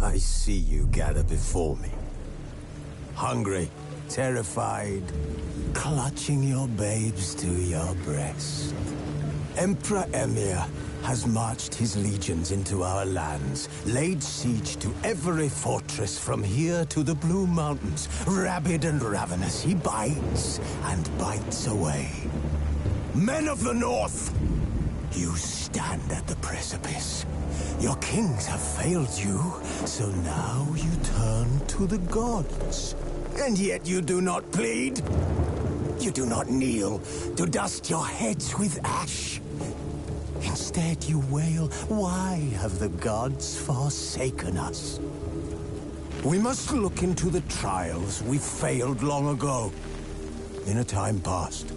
I see you gather before me. Hungry, terrified, clutching your babes to your breast. Emperor Emir has marched his legions into our lands, laid siege to every fortress from here to the Blue Mountains. Rabid and ravenous, he bites and bites away. Men of the North, you stand at the precipice. Your kings have failed you, so now you turn to the gods. And yet you do not plead. You do not kneel to dust your heads with ash. Instead you wail, why have the gods forsaken us? We must look into the trials we failed long ago. In a time past,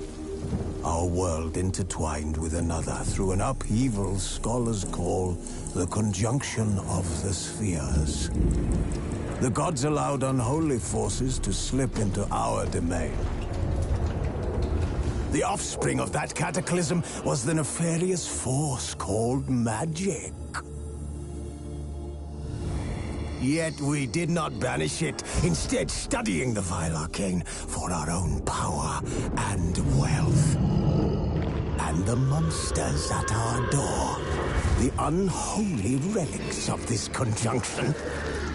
our world intertwined with another through an upheaval scholars call the conjunction of the spheres. The gods allowed unholy forces to slip into our domain. The offspring of that cataclysm was the nefarious force called magic. Yet we did not banish it, instead studying the vile arcane for our own power and wealth. And the monsters at our door, the unholy relics of this conjunction.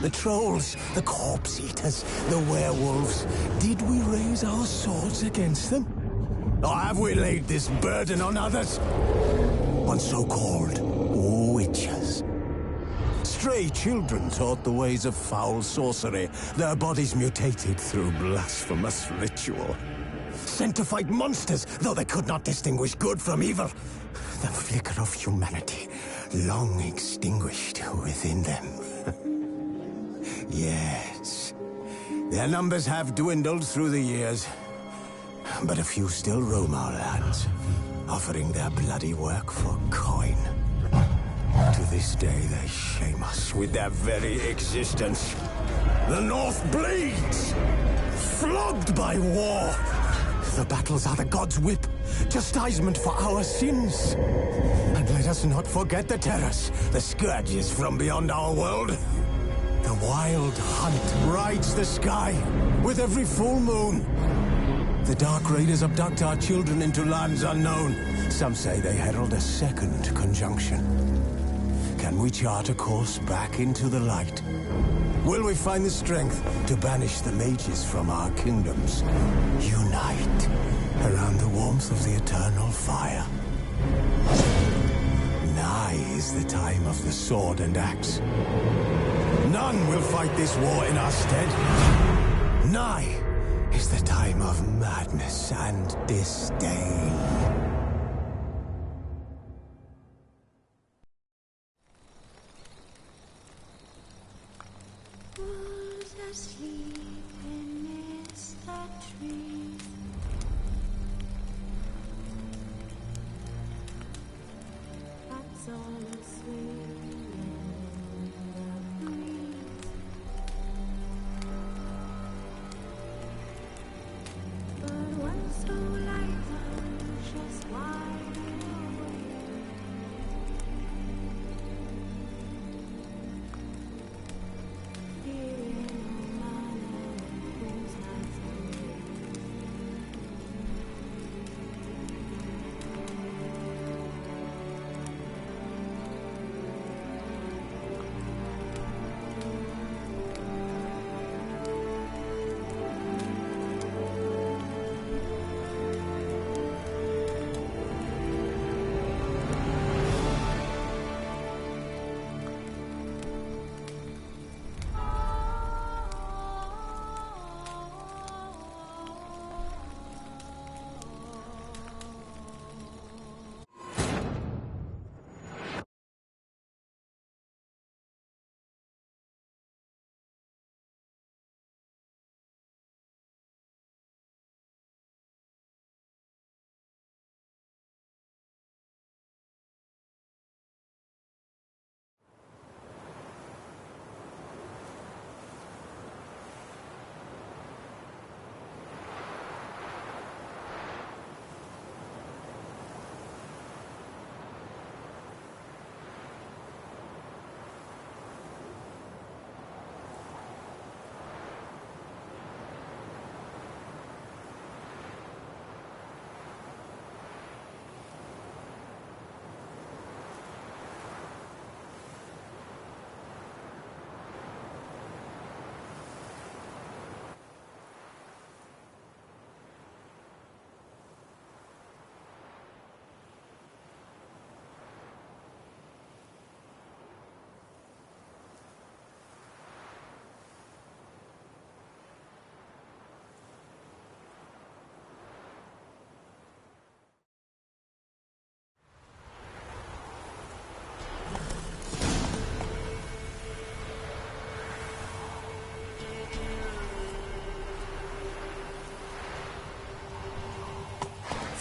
The trolls, the corpse eaters, the werewolves. Did we raise our swords against them? Or have we laid this burden on others? On so-called witches. Stray children taught the ways of foul sorcery, their bodies mutated through blasphemous ritual. Sent to fight monsters, though they could not distinguish good from evil. The flicker of humanity, long extinguished within them. Yes, their numbers have dwindled through the years, but a few still roam our lands, offering their bloody work for coin. To this day, they shame us with their very existence. The North bleeds, flogged by war. The battles are the gods' whip, chastisement for our sins. And let us not forget the terrors, the scourges from beyond our world. The wild hunt rides the sky with every full moon. The Dark Raiders abduct our children into lands unknown. Some say they herald a second conjunction. Can we chart a course back into the light? Will we find the strength to banish the mages from our kingdoms? Unite around the warmth of the eternal fire. Nigh is the time of the sword and axe. None will fight this war in our stead. Nigh is the time of madness and disdain. Who's asleep amidst the trees? That's all asleep in the breeze. But when so light just wide awake, fearing no man whose eyes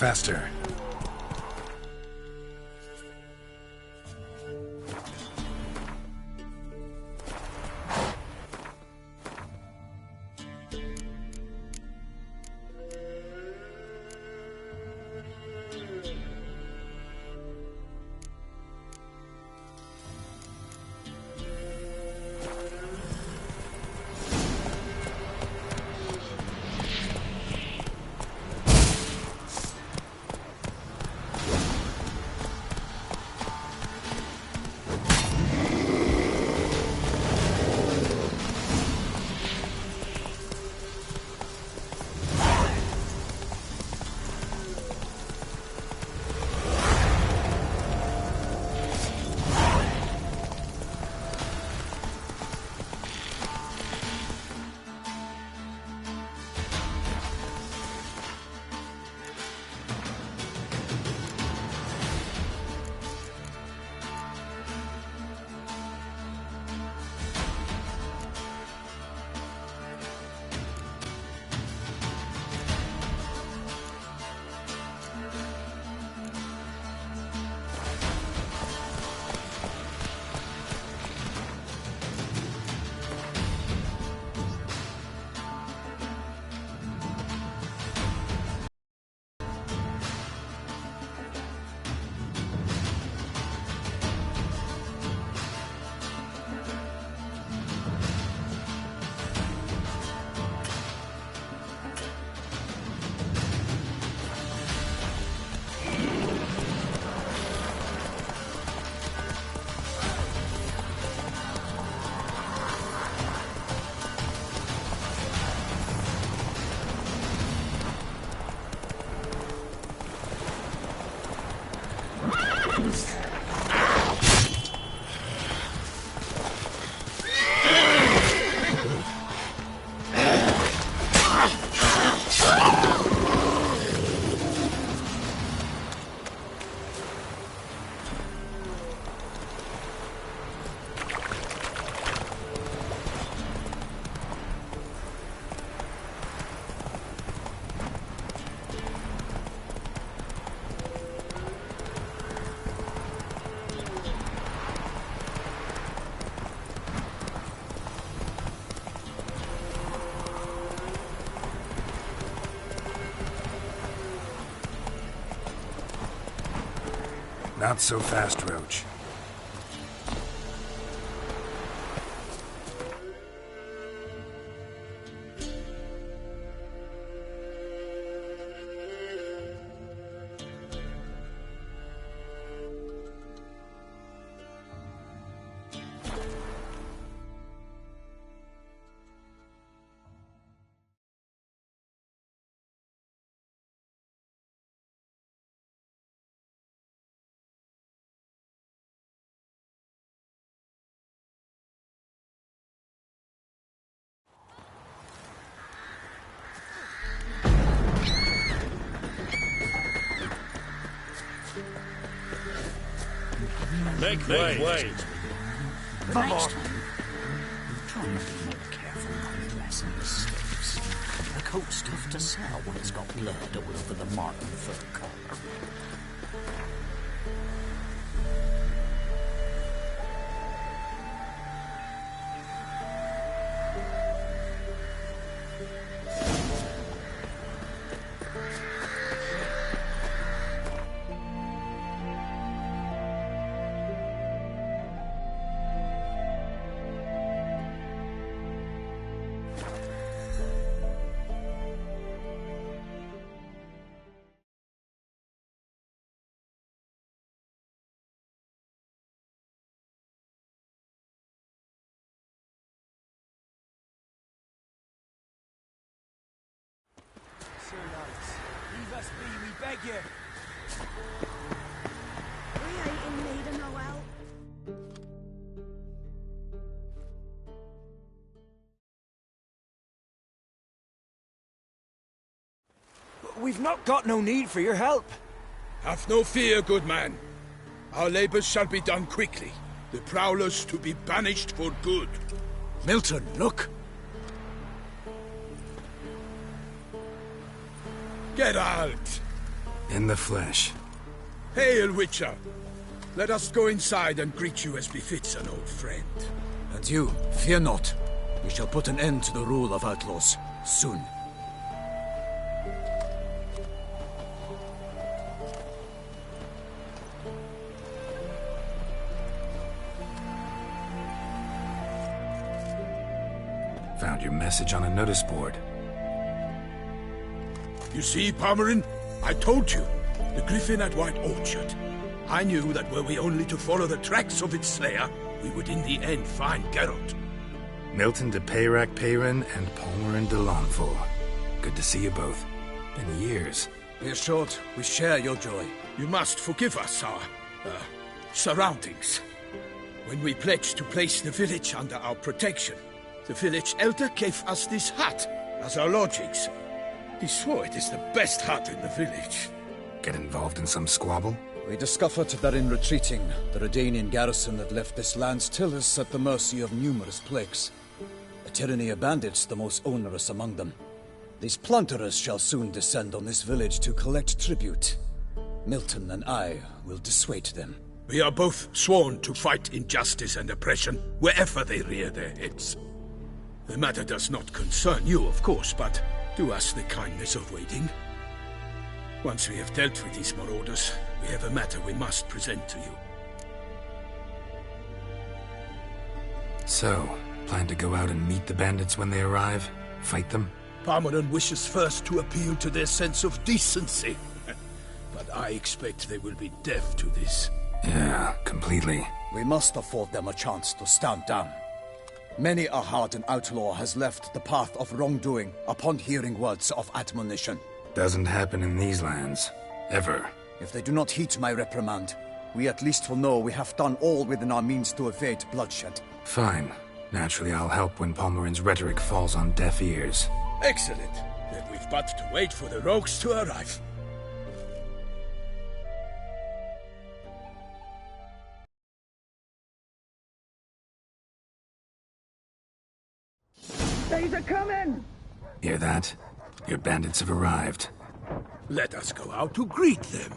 faster. Not so fast, Roach. Make way. Come on. Try and be more careful not to lessen mistakes. The coat's tough to sell when it's got blood all over the Martin fur collar. Leave us be, we beg you. We ain't in need of no help. We've not got no need for your help. Have no fear, good man. Our labors shall be done quickly. The prowlers to be banished for good. Milton, look! Get out! In the flesh. Hail, Witcher! Let us go inside and greet you as befits an old friend. And you, fear not. We shall put an end to the rule of outlaws, soon. Found your message on a notice board. You see, Palmerin? I told you. The griffin at White Orchard. I knew that were we only to follow the tracks of its slayer, we would in the end find Geralt. Milton de Peyrac-Peyrin and Palmerin de Launfal. Good to see you both. Been years. Be assured, we share your joy. You must forgive us our, surroundings. When we pledged to place the village under our protection, the village elder gave us this hut as our lodgings. He swore it is the best hut in the village. Get involved in some squabble? We discovered that in retreating, the Redanian garrison had left this land still is at the mercy of numerous plagues. A tyranny of bandits, the most onerous among them. These plunderers shall soon descend on this village to collect tribute. Milton and I will dissuade them. We are both sworn to fight injustice and oppression wherever they rear their heads. The matter does not concern you, of course, but do us the kindness of waiting. Once we have dealt with these marauders, we have a matter we must present to you. So, plan to go out and meet the bandits when they arrive? Fight them? Palmerin wishes first to appeal to their sense of decency. But I expect they will be deaf to this. Yeah, completely. We must afford them a chance to stand down. Many a hardened outlaw has left the path of wrongdoing upon hearing words of admonition. Doesn't happen in these lands. Ever. If they do not heed my reprimand, we at least will know we have done all within our means to evade bloodshed. Fine. Naturally, I'll help when Palmerin's rhetoric falls on deaf ears. Excellent. Then we've but to wait for the rogues to arrive. They's a coming! Hear that? Your bandits have arrived. Let us go out to greet them.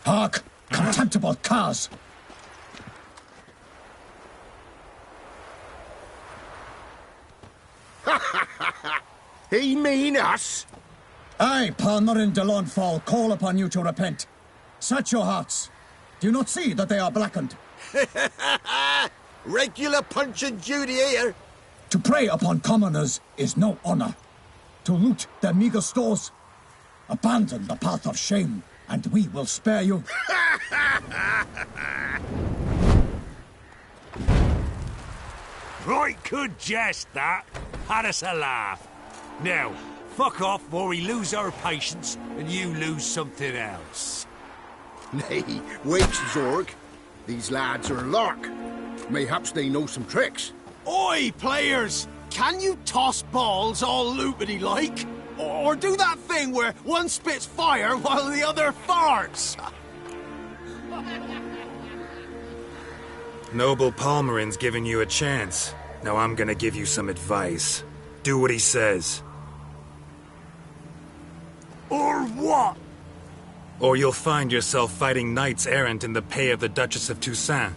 Hark! Contemptible curs! He mean us? I, Palmerin de Launfal, call upon you to repent. Search your hearts. Do you not see that they are blackened? Regular punch and duty here. To prey upon commoners is no honor. To loot their meager stores, abandon the path of shame, and we will spare you. Right good jest, that. Had us a laugh. Now, fuck off before we lose our patience and you lose something else. Nay, wait, Zorg. These lads are a lark. Mayhaps they know some tricks. Oi, players! Can you toss balls all loopity-like? Or do that thing where one spits fire while the other farts? Noble Palmerin's giving you a chance. Now I'm gonna give you some advice. Do what he says. Or what? Or you'll find yourself fighting knights errant in the pay of the Duchess of Toussaint.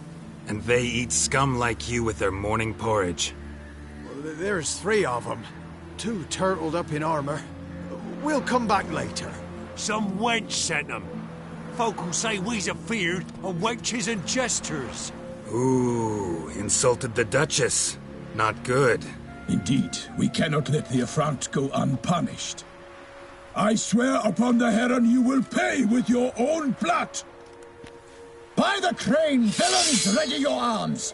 And they eat scum like you with their morning porridge. There's 3 of them. 2 turtled up in armor. We'll come back later. Some wench sent them. Folk will say we's afeard of wenches and jesters. Ooh, insulted the Duchess. Not good. Indeed, we cannot let the affront go unpunished. I swear upon the heron you will pay with your own blood! By the crane, villains, ready your arms!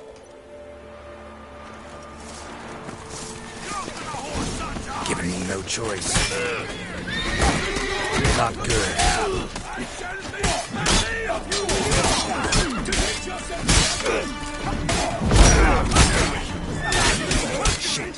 Giving me no choice. Not good. Shit.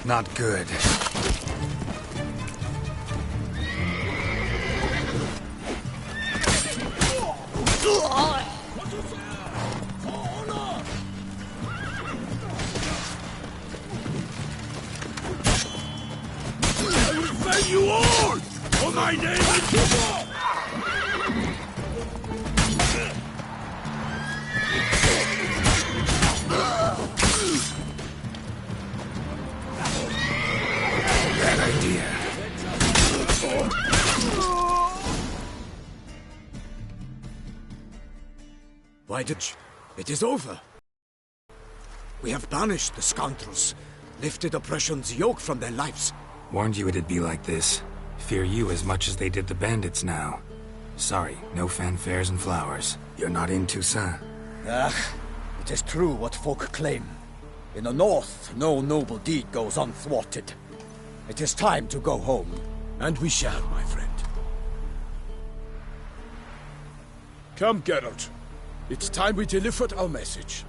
Not good. I will pay you all! For my name is... Bad idea. Why did you? It is over. We have banished the scoundrels, lifted oppression's yoke from their lives. Warned you it'd be like this. Fear you as much as they did the bandits now. Sorry, no fanfares and flowers. You're not in Toussaint. Ah, it is true what folk claim. In the north, no noble deed goes unthwarted. It is time to go home. And we shall, my friend. Come, Geralt. It's time we delivered our message.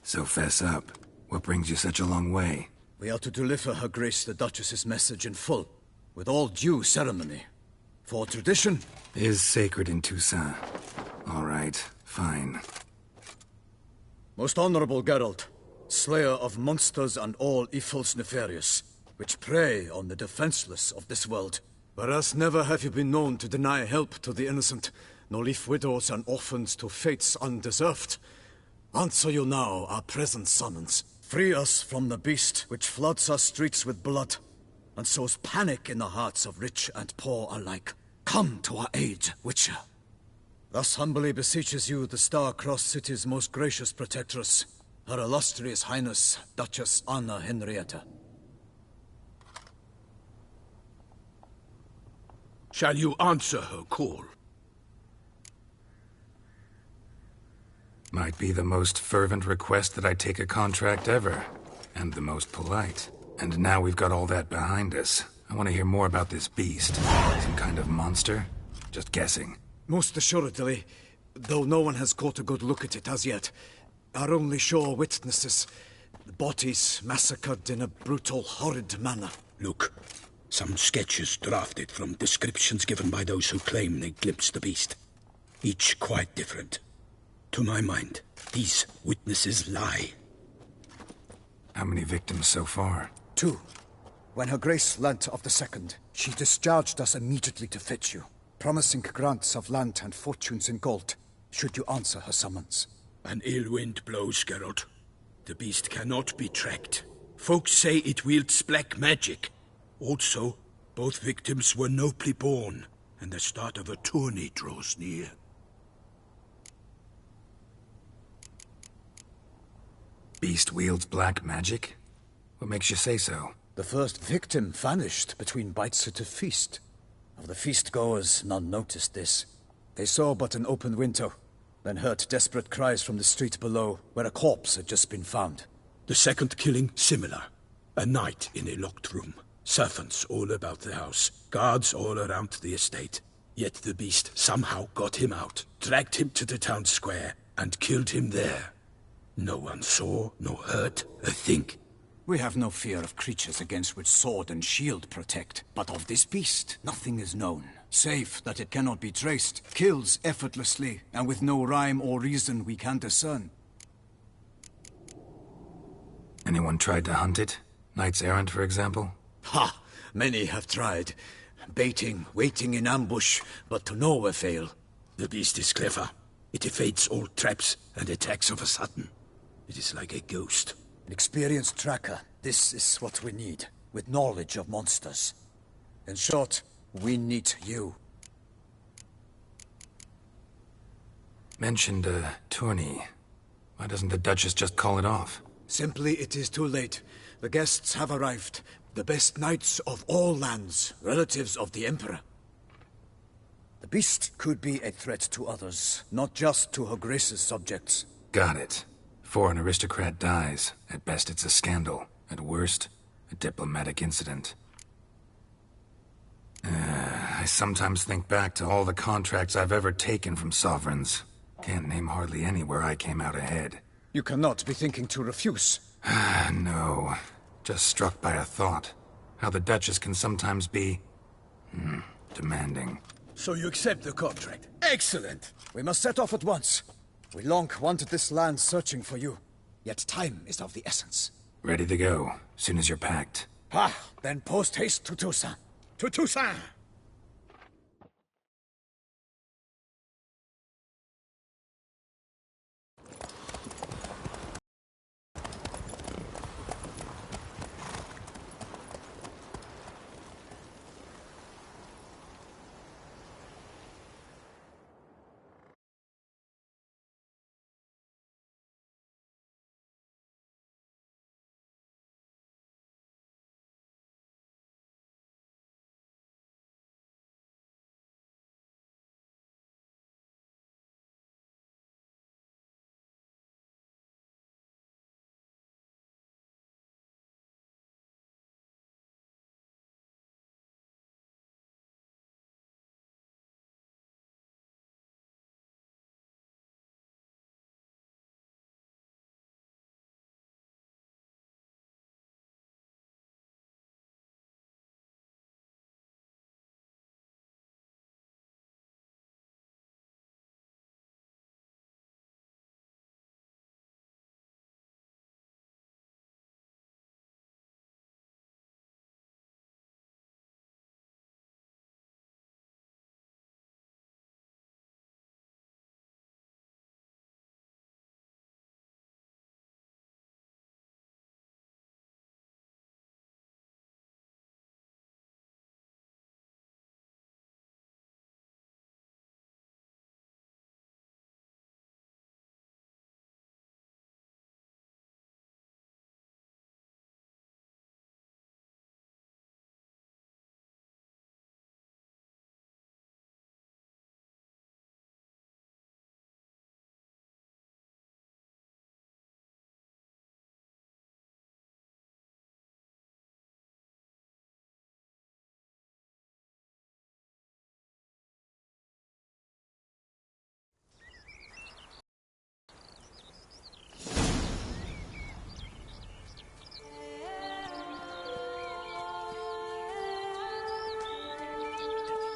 So fess up. What brings you such a long way? We are to deliver Her Grace the Duchess's message in full, with all due ceremony. For tradition is sacred in Toussaint. All right, fine. Most honorable Geralt, slayer of monsters and all evils nefarious, which prey on the defenseless of this world. Whereas never have you been known to deny help to the innocent, nor leave widows and orphans to fates undeserved. Answer you now our present summons. Free us from the beast which floods our streets with blood, and sows panic in the hearts of rich and poor alike. Come to our aid, Witcher. Thus humbly beseeches you the Star-Crossed City's most gracious protectress, Her Illustrious Highness, Duchess Anna Henrietta. Shall you answer her call? Might be the most fervent request that I take a contract ever. And the most polite. And now we've got all that behind us. I want to hear more about this beast. Some kind of monster? Just guessing. Most assuredly, though no one has caught a good look at it as yet. Our only sure witnesses. Bodies massacred in a brutal, horrid manner. Look, some sketches drafted from descriptions given by those who claim they glimpsed the beast. Each quite different. To my mind, these witnesses lie. How many victims so far? 2. When Her Grace learnt of the second, she discharged us immediately to fetch you, promising grants of land and fortunes in gold, should you answer her summons. An ill wind blows, Geralt. The beast cannot be tracked. Folks say it wields black magic. Also, both victims were nobly born, and the start of a tourney draws near. Beast wields black magic? What makes you say so? The first victim vanished between bites at a feast. Of the feast-goers, none noticed this. They saw but an open window, then heard desperate cries from the street below, where a corpse had just been found. The second killing, similar. A night in a locked room. Servants all about the house. Guards all around the estate. Yet the beast somehow got him out, dragged him to the town square, and killed him there. No one saw, nor heard a thing. We have no fear of creatures against which sword and shield protect. But of this beast, nothing is known. Save that it cannot be traced, kills effortlessly, and with no rhyme or reason we can discern. Anyone tried to hunt it? Knights errant, for example? Ha! Many have tried. Baiting, waiting in ambush, but to no avail. The beast is clever. It evades all traps and attacks of a sudden. It is like a ghost. An experienced tracker. This is what we need, with knowledge of monsters. In short, we need you. Mentioned a tourney. Why doesn't the Duchess just call it off? Simply, it is too late. The guests have arrived. The best knights of all lands, relatives of the Emperor. The beast could be a threat to others, not just to Her Grace's subjects. Got it. Before an aristocrat dies, at best it's a scandal. At worst, a diplomatic incident. I sometimes think back to all the contracts I've ever taken from sovereigns. Can't name hardly any where I came out ahead. You cannot be thinking to refuse. No. Just struck by a thought. How the Duchess can sometimes be... demanding. So you accept the contract? Excellent! We must set off at once. We long wanted this land searching for you. Yet time is of the essence. Ready to go, soon as you're packed. Then post-haste to Toussaint. To Toussaint!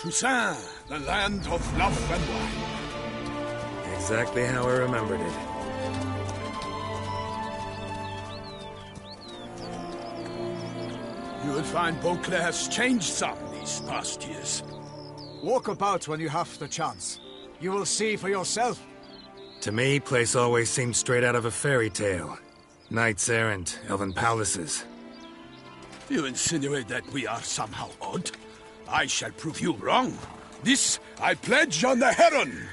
Toussaint, the land of love and wine. Exactly how I remembered it. You will find Beauclair has changed some these past years. Walk about when you have the chance. You will see for yourself. To me, place always seemed straight out of a fairy tale. Knights errant, elven palaces. You insinuate that we are somehow odd? I shall prove you wrong. This I pledge on the Heron!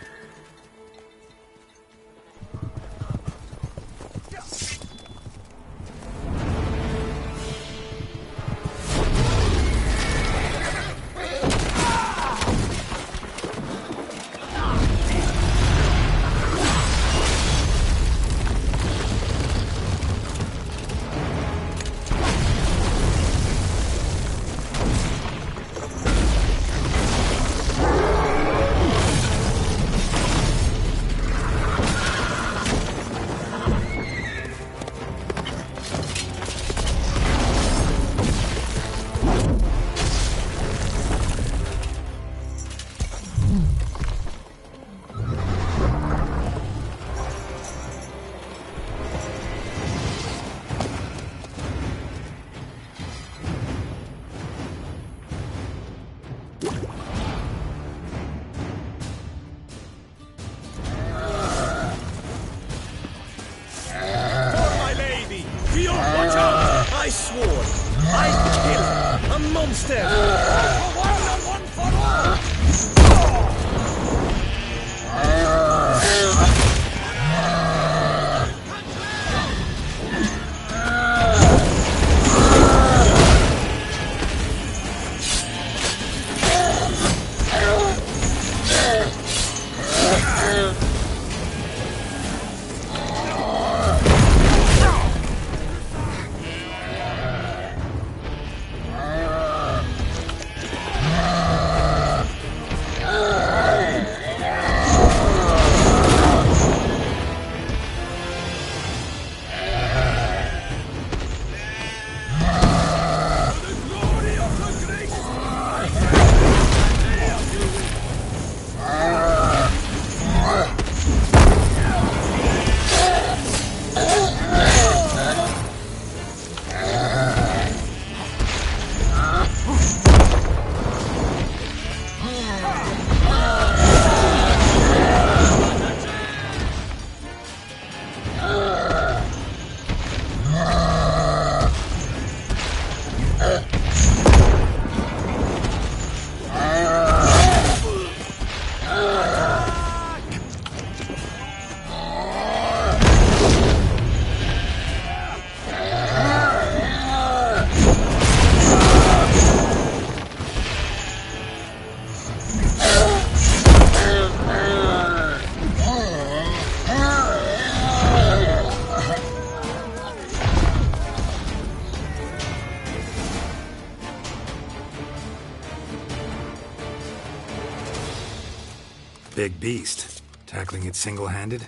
big beast. Tackling it single-handed?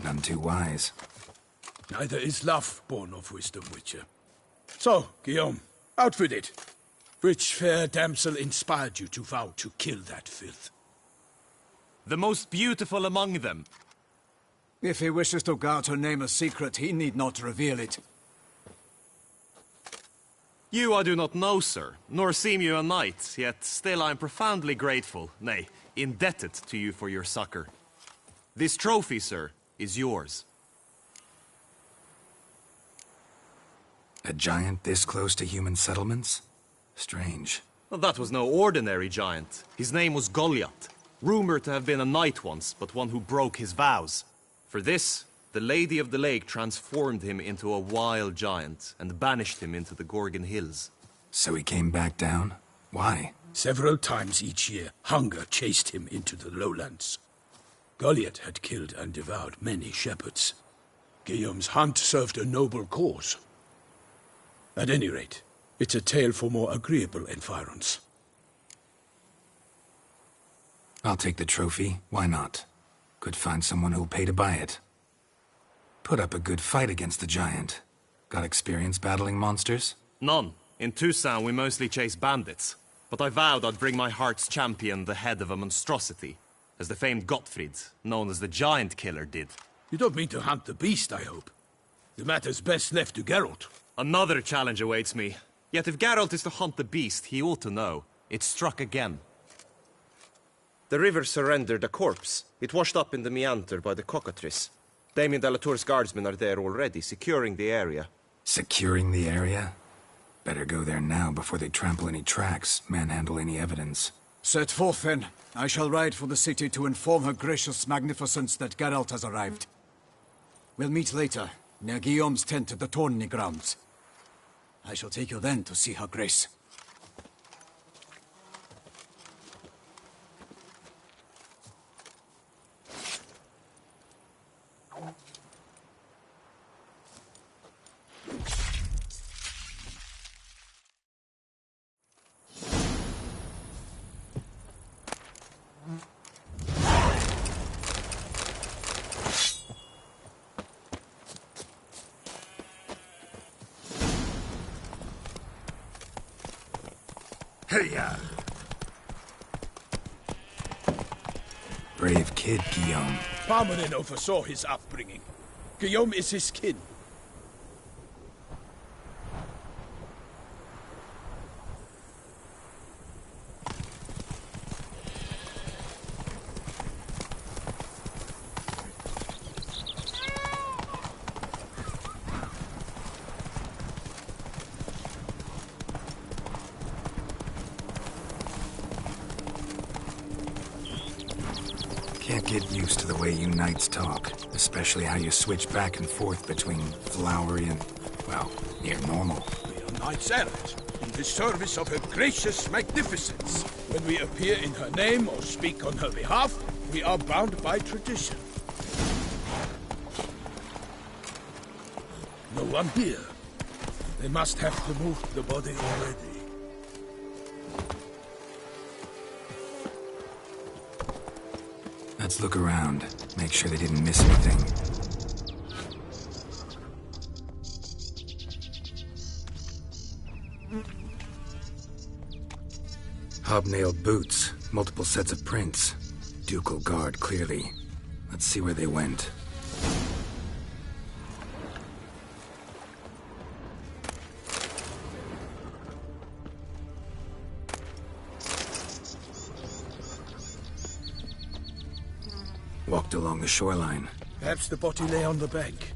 None too wise. Neither is love born of wisdom, Witcher. So, Guillaume, out with it. Which fair damsel inspired you to vow to kill that filth? The most beautiful among them. If he wishes to guard her name a secret, he need not reveal it. You I do not know, sir, nor seem you a knight, yet still I am profoundly grateful, nay, indebted to you for your succor. This trophy, sir, is yours. A giant this close to human settlements? Strange. Well, that was no ordinary giant. His name was Goliath, rumored to have been a knight once, but one who broke his vows. For this, the Lady of the Lake transformed him into a wild giant and banished him into the Gorgon Hills. So he came back down? Why? Several times each year, hunger chased him into the lowlands. Goliath had killed and devoured many shepherds. Guillaume's hunt served a noble cause. At any rate, it's a tale for more agreeable environs. I'll take the trophy. Why not? Could find someone who'll pay to buy it. Put up a good fight against the giant. Got experience battling monsters? None. In Tucson, we mostly chase bandits. But I vowed I'd bring my heart's champion the head of a monstrosity, as the famed Gottfried, known as the Giant Killer, did. You don't mean to hunt the beast, I hope. The matter's best left to Geralt. Another challenge awaits me. Yet if Geralt is to hunt the beast, he ought to know. It struck again. The river surrendered a corpse. It washed up in the meander by the cockatrice. Damien de la Tour's guardsmen are there already, securing the area. Securing the area? Better go there now before they trample any tracks, manhandle any evidence. Set forth, then. I shall ride for the city to inform her gracious magnificence that Geralt has arrived. We'll meet later, near Guillaume's tent at the tourney grounds. I shall take you then to see her grace. Hey-ya! Brave kid, Guillaume. Parmanin oversaw his upbringing. Guillaume is his kin. Can't get used to the way you knights talk, especially how you switch back and forth between flowery and, well, near normal. We are knights errant, in the service of her gracious magnificence. When we appear in her name or speak on her behalf, we are bound by tradition. No one here. They must have removed the body already. Let's look around, make sure they didn't miss anything. Hobnailed boots, multiple sets of prints. Ducal guard, clearly. Let's see where they went. Walked along the shoreline. Perhaps the body lay on the bank.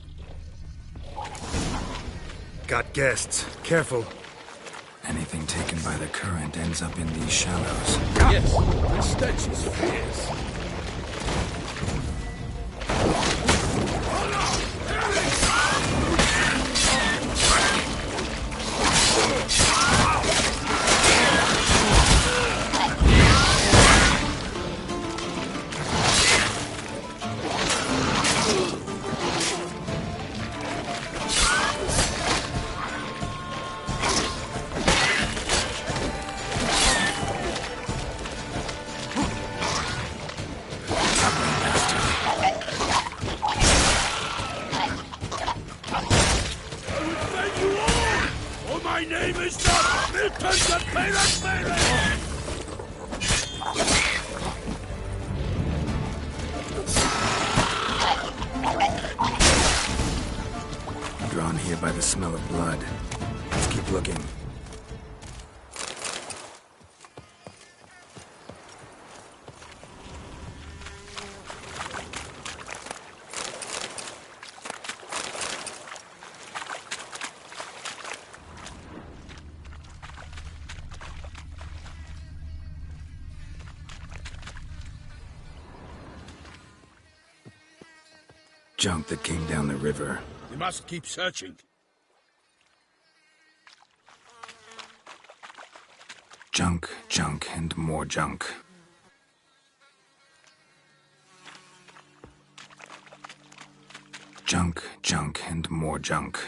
Got guests. Careful. Anything taken by the current ends up in these shallows. Yes, the stench is fierce. name is not Milton the Pirate Bailey! Drawn here by the smell of blood. Let's keep looking. Junk that came down the river. We must keep searching. Junk, junk, and more junk. Junk, junk, and more junk.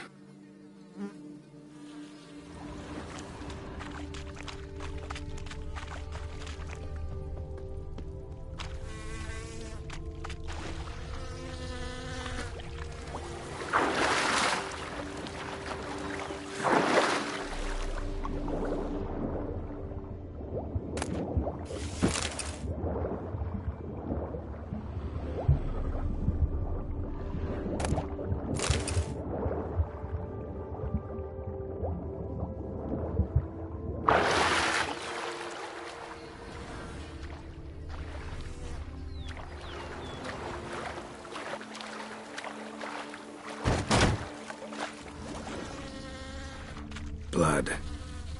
Blood.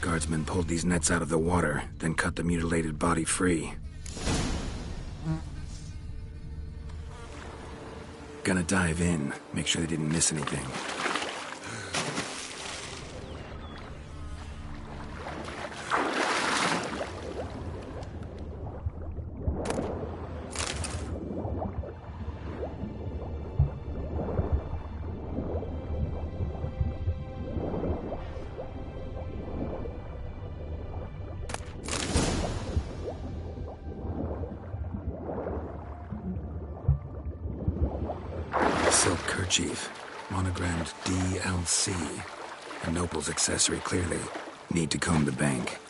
Guardsmen pulled these nets out of the water, then cut the mutilated body free. Gonna dive in, make sure they didn't miss anything. Silk kerchief, monogrammed DLC. A noble's accessory, clearly. Need to comb the bank.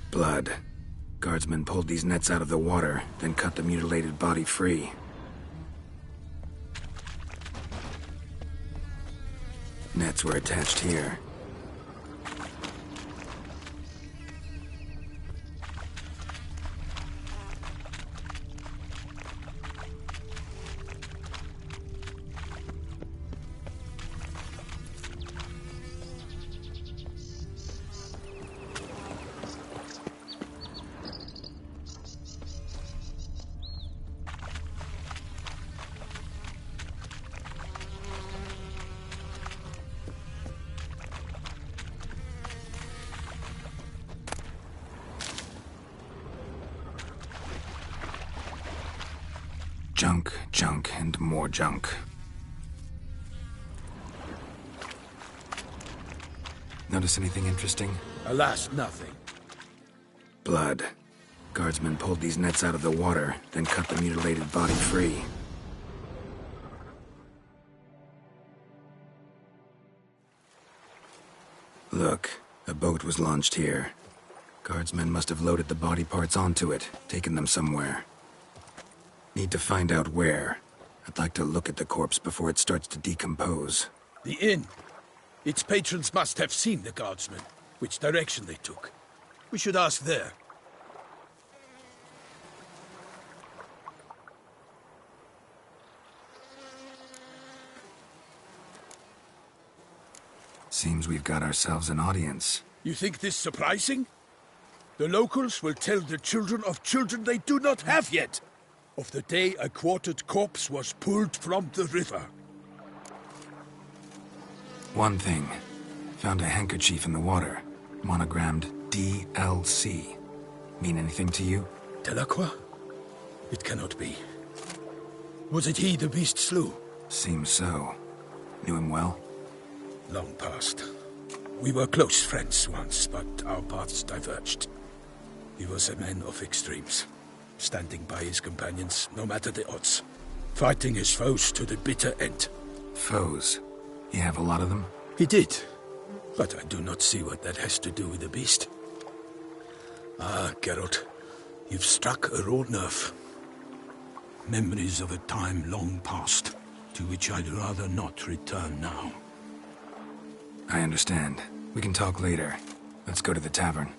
Blood. Guardsmen pulled these nets out of the water, then cut the mutilated body free. Nets were attached here. Junk, junk, and more junk. Notice anything interesting? Alas, nothing. Blood. Guardsmen pulled these nets out of the water, then cut the mutilated body free. Look, a boat was launched here. Guardsmen must have loaded the body parts onto it, taken them somewhere. Need to find out where. I'd like to look at the corpse before it starts to decompose. The inn. Its patrons must have seen the guardsmen, which direction they took. We should ask there. Seems we've got ourselves an audience. You think this surprising? The locals will tell the children of children they do not have yet. Of the day a quartered corpse was pulled from the river. One thing. Found a handkerchief in the water. Monogrammed DLC. Mean anything to you? Delacroix? It cannot be. Was it he the beast slew? Seems so. Knew him well? Long past. We were close friends once, but our paths diverged. He was a man of extremes. standing by his companions, no matter the odds. Fighting his foes to the bitter end. Foes? You have a lot of them? He did. But I do not see what that has to do with the beast. Ah, Geralt, you've struck a raw nerve. Memories of a time long past, to which I'd rather not return now. I understand. We can talk later. Let's go to the tavern.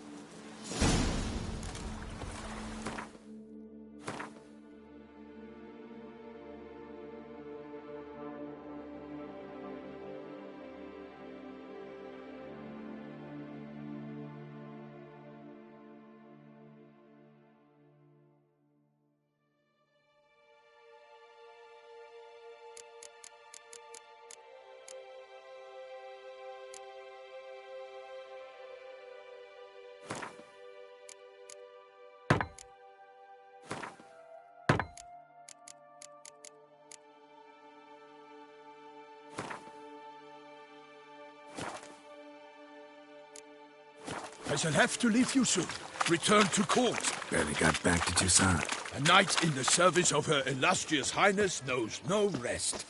I shall have to leave you soon. Return to court. Barely got back to Toussaint. A knight in the service of Her Illustrious Highness knows no rest.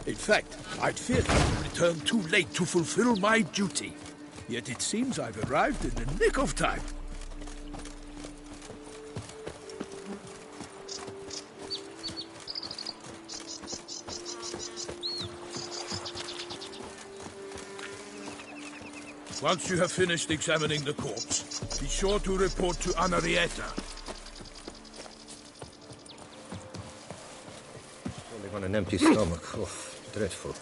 In fact, I'd feared I would return too late to fulfill my duty. Yet it seems I've arrived in the nick of time. Once you have finished examining the corpse, be sure to report to Anarietta. Only on an empty stomach. Oh, dreadful.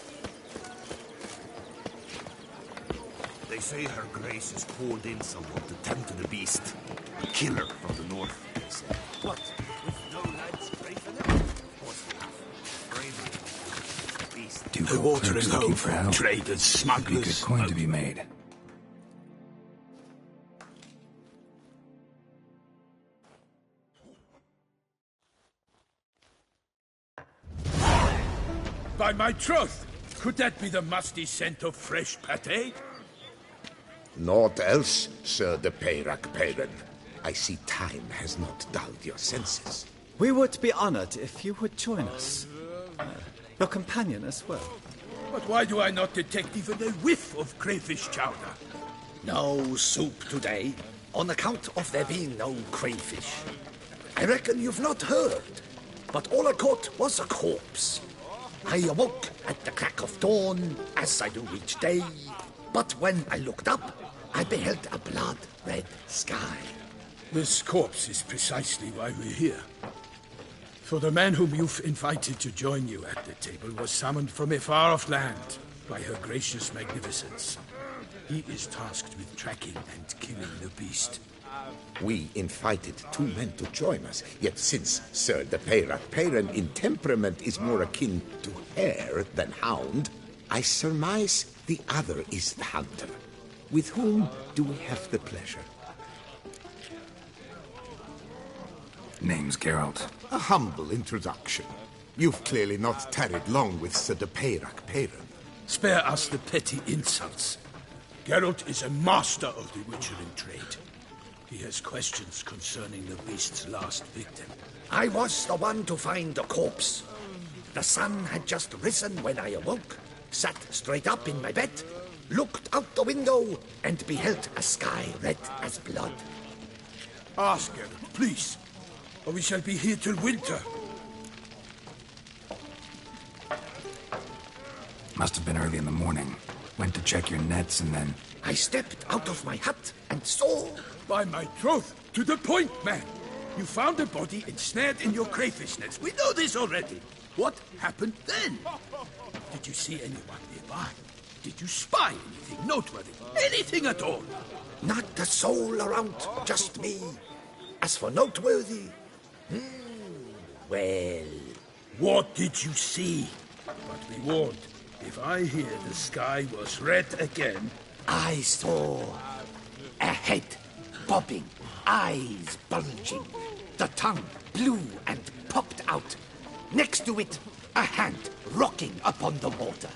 They say Her Grace has called in someone to tend to the beast. A killer from the north, they say. What? With no lads brave enough? Of course we have. Bravery. Beast. The water is looking home for help. traders, smugglers. Good coin to be made. By my troth, could that be the musty scent of fresh pâté? Naught else, Sir de Peyrac-Peyran. I see time has not dulled your senses. We would be honored if you would join us. Your companion as well. But why do I not detect even a whiff of crayfish chowder? No soup today, on account of there being no crayfish. I reckon you've not heard, but all I caught was a corpse. I awoke at the crack of dawn, as I do each day, but when I looked up, I beheld a blood-red sky. This corpse is precisely why we're here. For the man whom you've invited to join you at the table was summoned from a far-off land by Her Gracious Magnificence. He is tasked with tracking and killing the beast. We invited two men to join us, yet since Sir de Peyrac-Peyran in temperament is more akin to hare than hound, I surmise the other is the hunter. With whom do we have the pleasure? Name's Geralt. A humble introduction. You've clearly not tarried long with Sir de Peyrac-Peyran. Spare us the petty insults. Geralt is a master of the witchering trade. He has questions concerning the beast's last victim. I was the one to find the corpse. The sun had just risen when I awoke, sat straight up in my bed, looked out the window, and beheld a sky red as blood. Ask Geralt, please, or we shall be here till winter. Must have been early in the morning. Went to check your nets and then... I stepped out of my hut and saw... By my troth, to the point, man. You found a body ensnared in your crayfish nets. We know this already. What happened then? Did you see anyone nearby? Did you spy anything noteworthy? Anything at all? Not a soul around, just me. As for noteworthy... well... What did you see? But be warned, if I hear the sky was red again... I saw a head bobbing, eyes bulging. The tongue blew and popped out, Next to it, a hand rocking upon the water.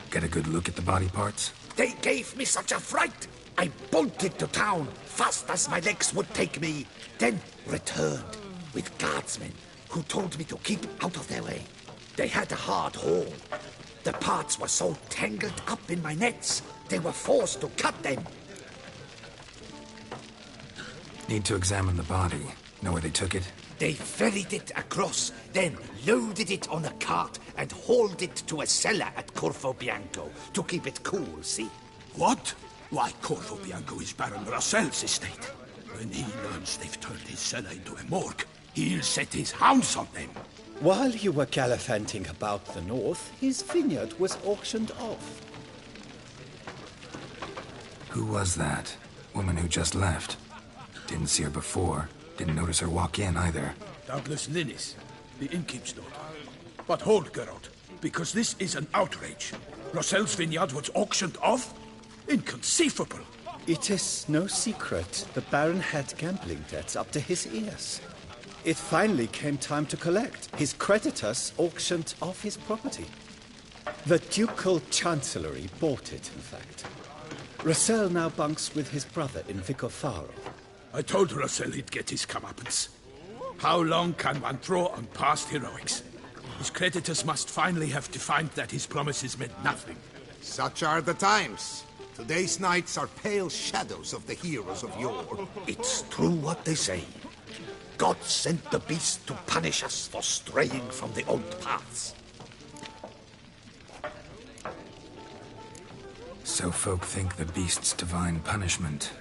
Get a good look at the body parts? They gave me such a fright. I bolted to town fast as my legs would take me, then returned with guardsmen who told me to keep out of their way. They had a hard haul. The parts were so tangled up in my nets, they were forced to cut them. Need to examine the body. Know where they took it? They ferried it across, then loaded it on a cart and hauled it to a cellar at Corvo Bianco to keep it cool, see? What? Why, Corvo Bianco is Baron Russell's estate. When he learns they've turned his cellar into a morgue, he'll set his hounds on them. While you were gallivanting about the north, his vineyard was auctioned off. Who was that? Woman who just left. Didn't see her before. Didn't notice her walk in either. Doubtless Linnis, the innkeep's daughter. But hold, Geralt, because this is an outrage. Russell's vineyard was auctioned off? Inconceivable. It is no secret the Baron had gambling debts up to his ears. It finally came time to collect. His creditors auctioned off his property. The Ducal Chancellery bought it, in fact. Russell now bunks with his brother in Vicofaro. I told Russell he'd get his comeuppance. How long can one throw on past heroics? His creditors must finally have to find that his promises meant nothing. Such are the times. Today's knights are pale shadows of the heroes of yore. It's true what they say. God sent the beast to punish us for straying from the old paths. So folk think the beast's divine punishment.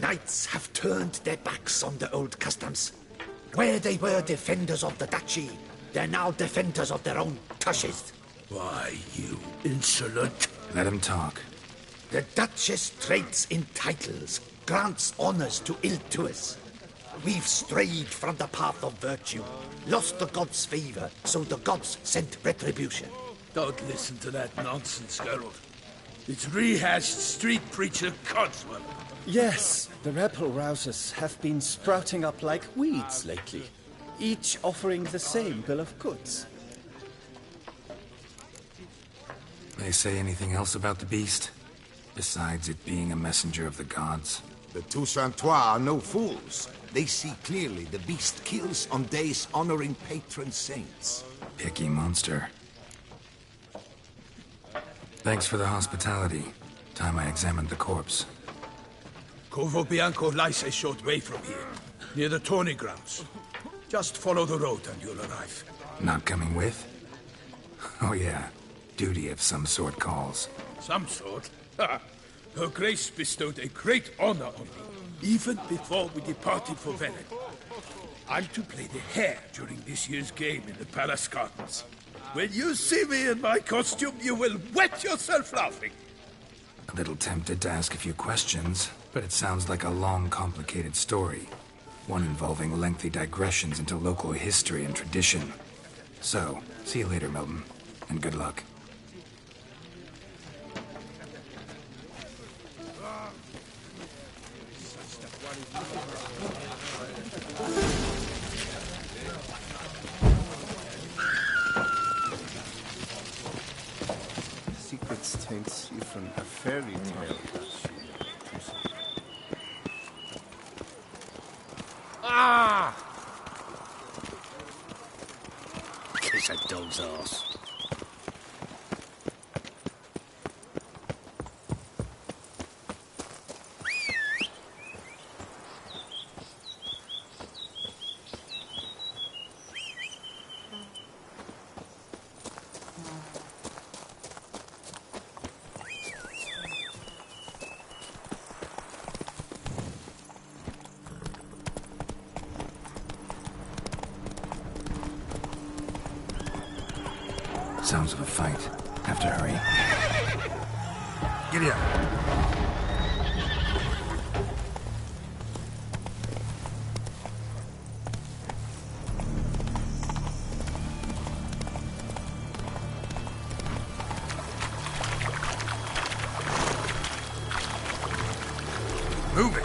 Knights have turned their backs on the old customs. Where they were defenders of the duchy, they're now defenders of their own tushes. Why, you insolent... Let him talk. The Duchess trades in titles, grants honors to ill-doers. We've strayed from the path of virtue, lost the gods' favor, so the gods sent retribution. Don't listen to that nonsense, Geralt. It's rehashed street preacher Codswell. Yes, the rebel-rousers have been sprouting up like weeds lately, each offering the same bill of goods. They say anything else about the beast? Besides it being a messenger of the gods? The Toussaintois are no fools. They see clearly the beast kills on days honoring patron saints. Picky monster. Thanks for the hospitality. Time I examined the corpse. Corvo Bianco lies a short way from here, near the tourney grounds. Just follow the road and you'll arrive. Not coming with? Oh yeah, duty of some sort calls. Some sort? Ha! Her Grace bestowed a great honor on me, even before we departed for Velen. I'm to play the hare during this year's game in the palace gardens. When you see me in my costume, you will wet yourself laughing. A little tempted to ask a few questions, but it sounds like a long, complicated story. One involving lengthy digressions into local history and tradition. So, see you later, Milton, and good luck. Secrets taints you from a fairy tale. Ah! Kiss a dog's ass. Sounds of a fight. Have to hurry. Giddy up. Move it.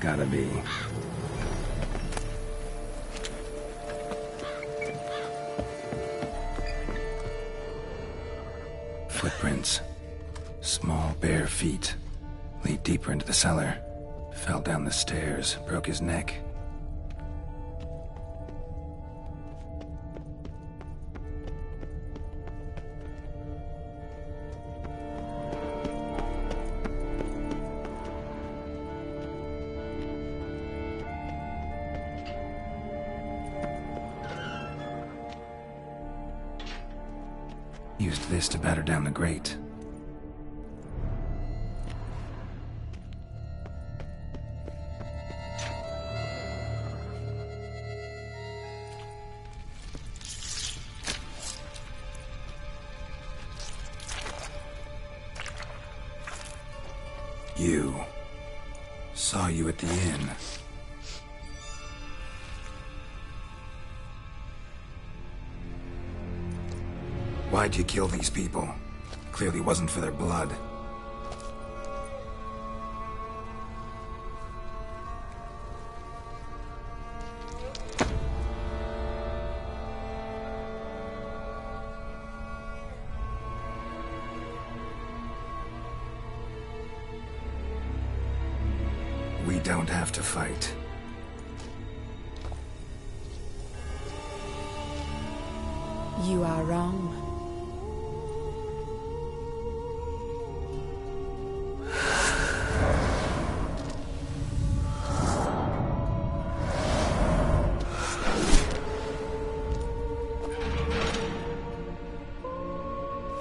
gotta be. Footprints. Small, bare feet. Lead deeper into the cellar. Fell down the stairs, broke his neck. Used this to batter down the grate. You. Saw you at the inn. Why'd you kill these people? Clearly wasn't for their blood. We don't have to fight. You are wrong.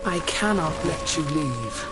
I cannot let you leave.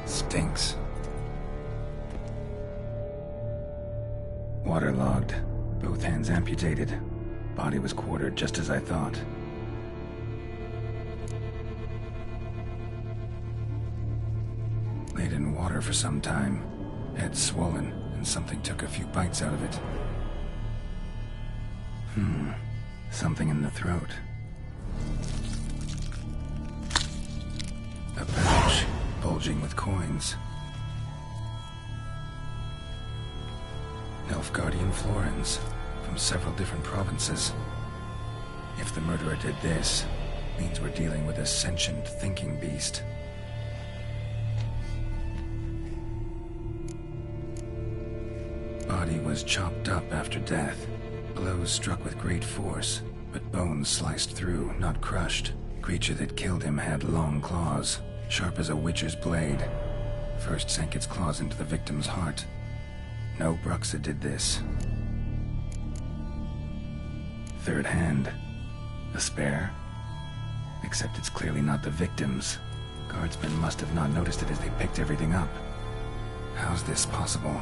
Stinks. Waterlogged. Both hands amputated. Body was quartered just as I thought. Laid in water for some time. Head swollen, and something took a few bites out of it. Something in the throat. A pouch, bulging with coins. Nilfgaardian florins, from several different provinces. If the murderer did this, means we're dealing with a sentient thinking beast. Body was chopped up after death. Blows struck with great force, but bones sliced through, not crushed. Creature that killed him had long claws, sharp as a witcher's blade. First sank its claws into the victim's heart. No Bruxa did this. Third hand. A spare? Except it's clearly not the victim's. Guardsmen must have not noticed it as they picked everything up. How's this possible?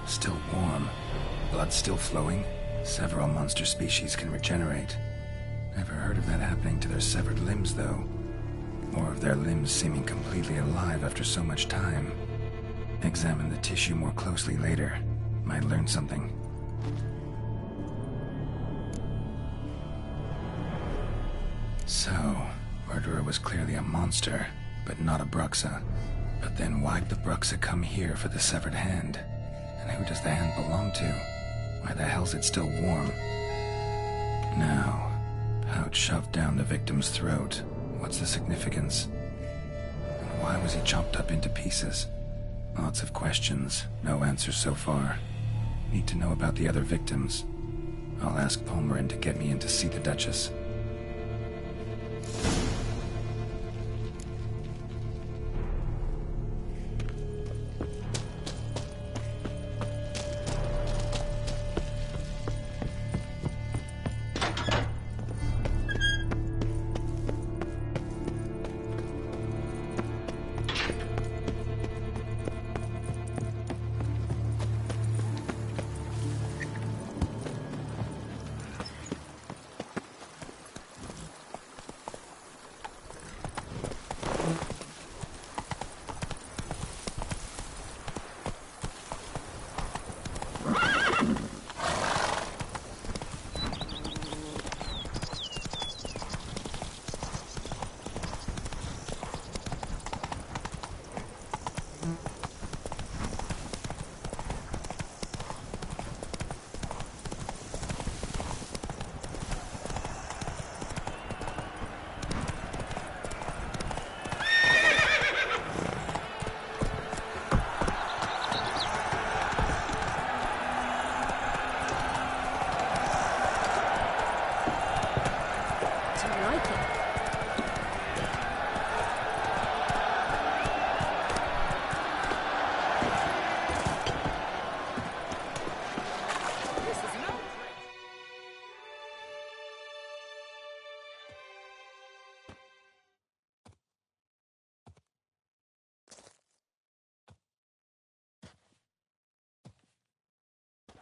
Still warm. Blood still flowing? Several monster species can regenerate. Never heard of that happening to their severed limbs, though. Or of their limbs seeming completely alive after so much time. Examine the tissue more closely later. Might learn something. So, murderer was clearly a monster, but not a Bruxa. But then why'd the Bruxa come here for the severed hand? And who does the hand belong to? Why the hell's it still warm? Now, pouch shoved down the victim's throat. What's the significance? And why was he chopped up into pieces? Lots of questions, no answers so far. Need to know about the other victims. I'll ask Palmerin to get me in to see the Duchess.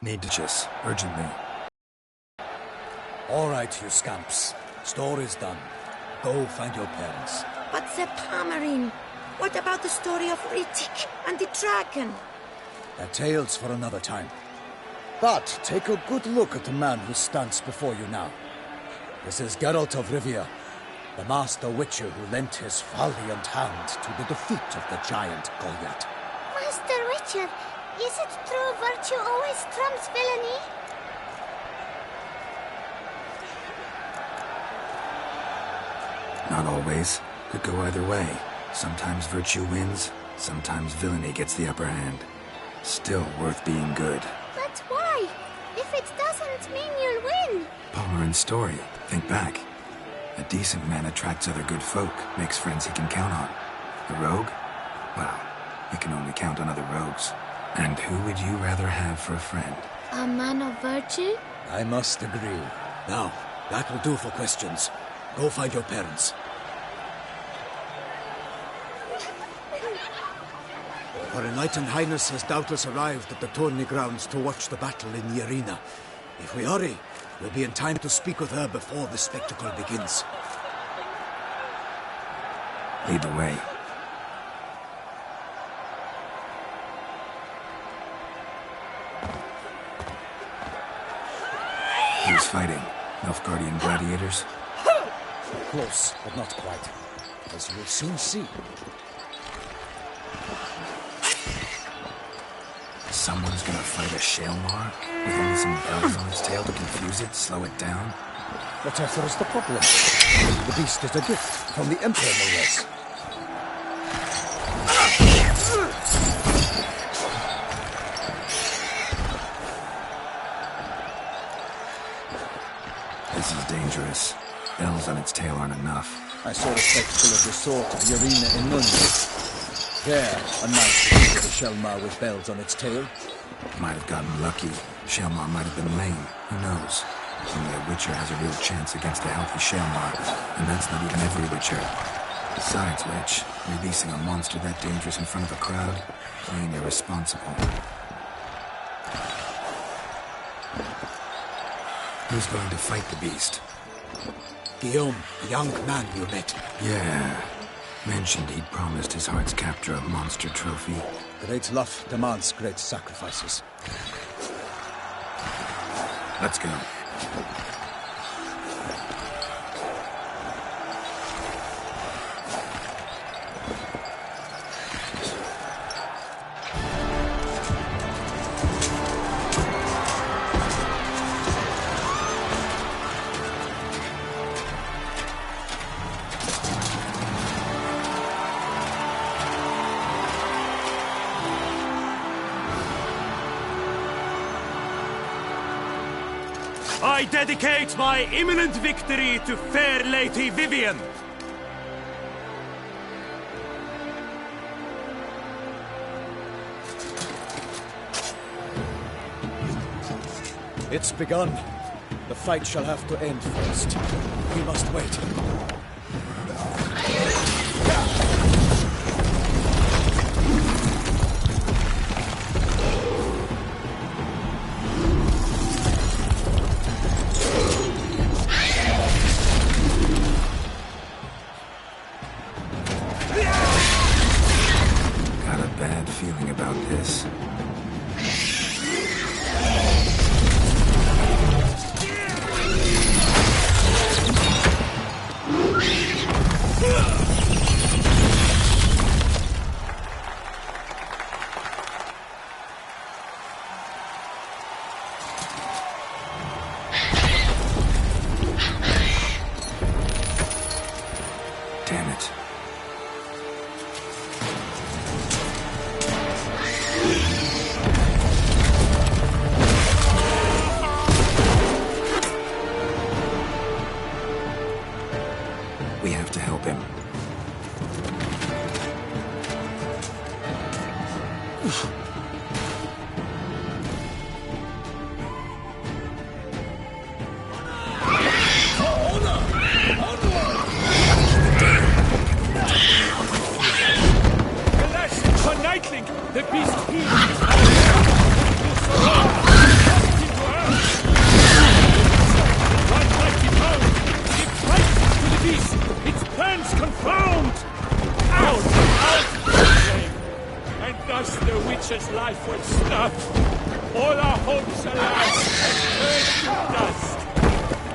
Need Duchess, urgently. All right, you scamps. Story's done. Go find your parents. But Sir Palmerin, what about the story of Riddick and the dragon? They're tales for another time. But take a good look at the man who stands before you now. This is Geralt of Rivia, the master witcher who lent his valiant hand to the defeat of the giant Goliath. Master Witcher, is it true virtue always trumps villainy? Not always. Could go either way. Sometimes virtue wins, sometimes villainy gets the upper hand. Still worth being good. But why? If it doesn't mean you'll win. Palmerin's story. Think back. A decent man attracts other good folk, makes friends he can count on. A rogue? Well, he can only count on other rogues. And who would you rather have for a friend? A man of virtue? I must agree. Now, that will do for questions. Go find your parents. Her Enlightened Highness has doubtless arrived at the tourney grounds to watch the battle in the arena. If we hurry, we'll be in time to speak with her before the spectacle begins. Lead the way. Who's fighting? Nilfgaardian gladiators? Close, but not quite. As you'll soon see. Someone's gonna fight a Shalmar with only some bells on its tail to confuse it, slow it down? Whatever is the problem? The beast is a gift from the Emperor, no less. This is dangerous. Bells on its tail aren't enough. I saw a spectacle of the sort at the arena in London. There, a nice piece of a Shalmar with bells on its tail. Might have gotten lucky. Shalmar might have been lame. Who knows? Only a Witcher has a real chance against a healthy Shalmar, and that's not even every Witcher. Besides which, releasing a monster that dangerous in front of a crowd, plain irresponsible. Who's going to fight the beast? Guillaume, the young man you met. Yeah. Mentioned he'd promised his heart's captor a monster trophy. Great love demands great sacrifices. Let's go. I dedicate my imminent victory to fair Lady Vivian. It's begun. The fight shall have to end first. We must wait. Got a bad feeling about this. Damn it. We have to help him. Alas, for Nightling, the beast heeds his one mighty power, it fights to the beast, its plans confound! Out, out, flame! And thus the witch's life was snuffed. All our hopes, alas, have turned to dust.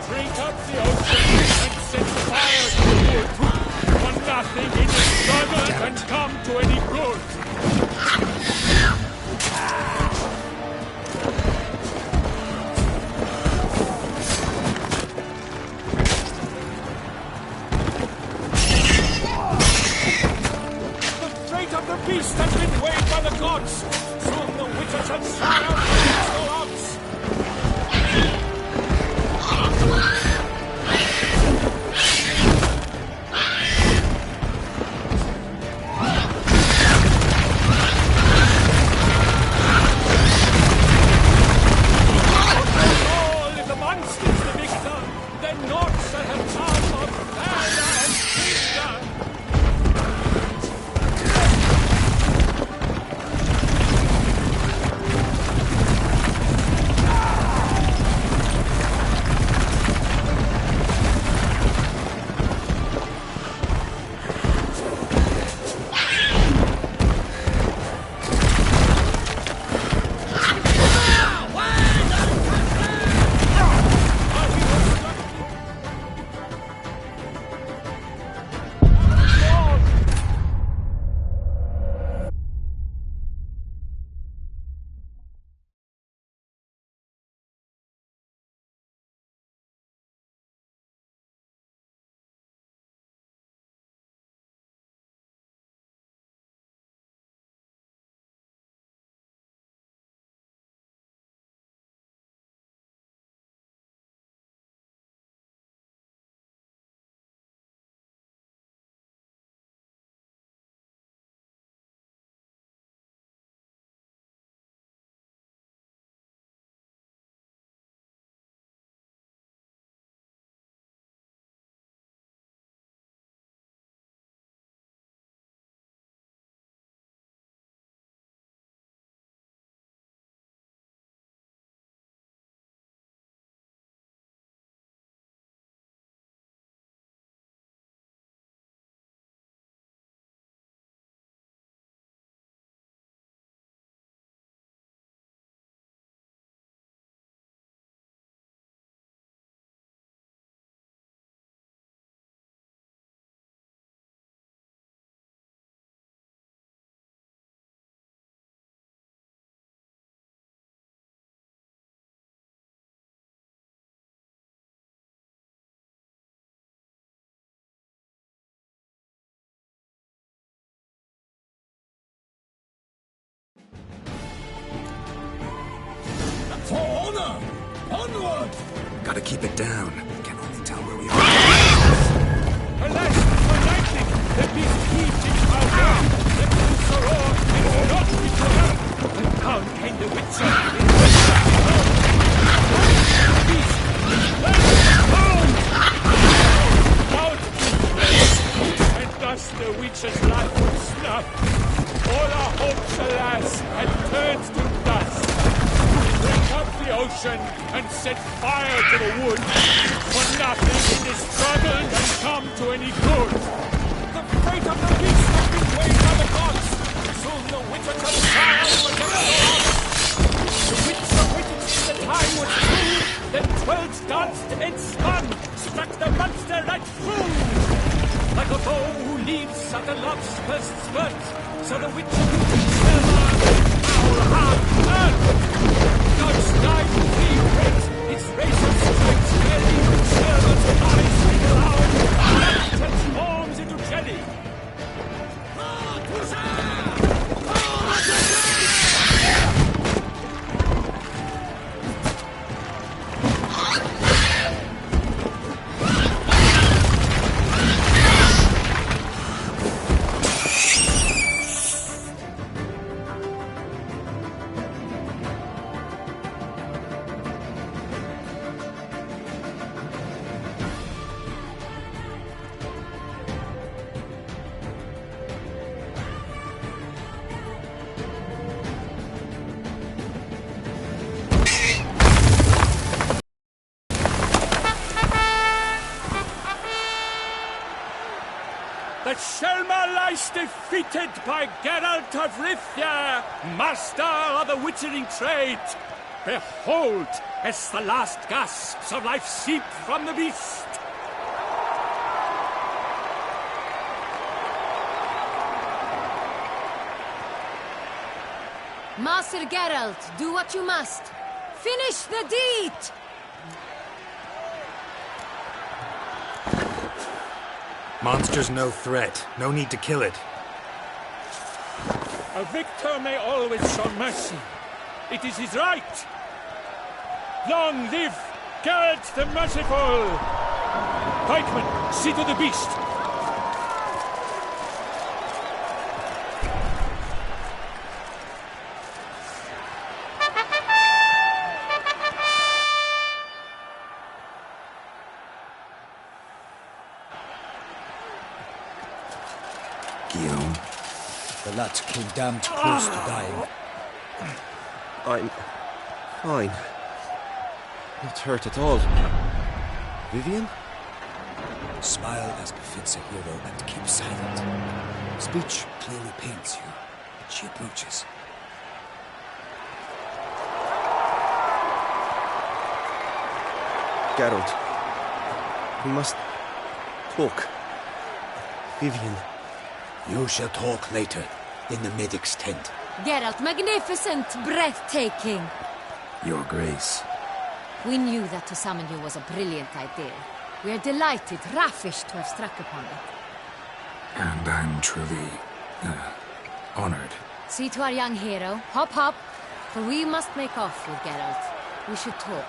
Drink up the ocean and set fire to the wood. For nothing in the struggle can come to any good. The fate of the beast has been weighed by the gods. Soon the witches shall triumph against the odds. All if the monster's the victor, then naught shall have charm of valor and vigor. For honor! Onward! Gotta keep it down. Can only tell where we are. Alas, for lightning, the beast heaved its power. The boots are all, and will not be put up. And down came the Witcher. The beast, bound! Out and thus the Witcher's life was snuffed. All our hopes, alas, had turned to dust. Went up the ocean and set fire to the wood. For nothing in this struggle can come to any good. The fate of the beast has been weighed by the gods. Soon the Witcher shall trial whatever the odds. The Witcher waited till the time was through. Then 12 danced and spun, struck the monster right through. Like a bow who leaves at the love's first spurt, so the Witcher who beats her man, our hard earth. God's knife he went, his razor strikes belly, servant's eyes spin around, blood transforms into jelly. The Shelma lies defeated by Geralt of Rivia, master of the witchering trade. Behold, as the last gasps of life seep from the beast. Master Geralt, do what you must. Finish the deed! Monster's no threat. No need to kill it. A victor may always show mercy. It is his right. Long live Geralt the Merciful! Pikeman, see to the beast. Guillaume. The lad came damned close to dying. I'm fine. Not hurt at all. Vivian? Smile as befits a hero and keep silent. Speech clearly pains you. She approaches. Geralt. We must talk. Vivian. You shall talk later, in the medic's tent. Geralt, magnificent, breathtaking. Your Grace. We knew that to summon you was a brilliant idea. We are delighted, ravished to have struck upon it. And I'm truly, honored. See to our young hero. Hop, hop. For we must make off with Geralt. We should talk.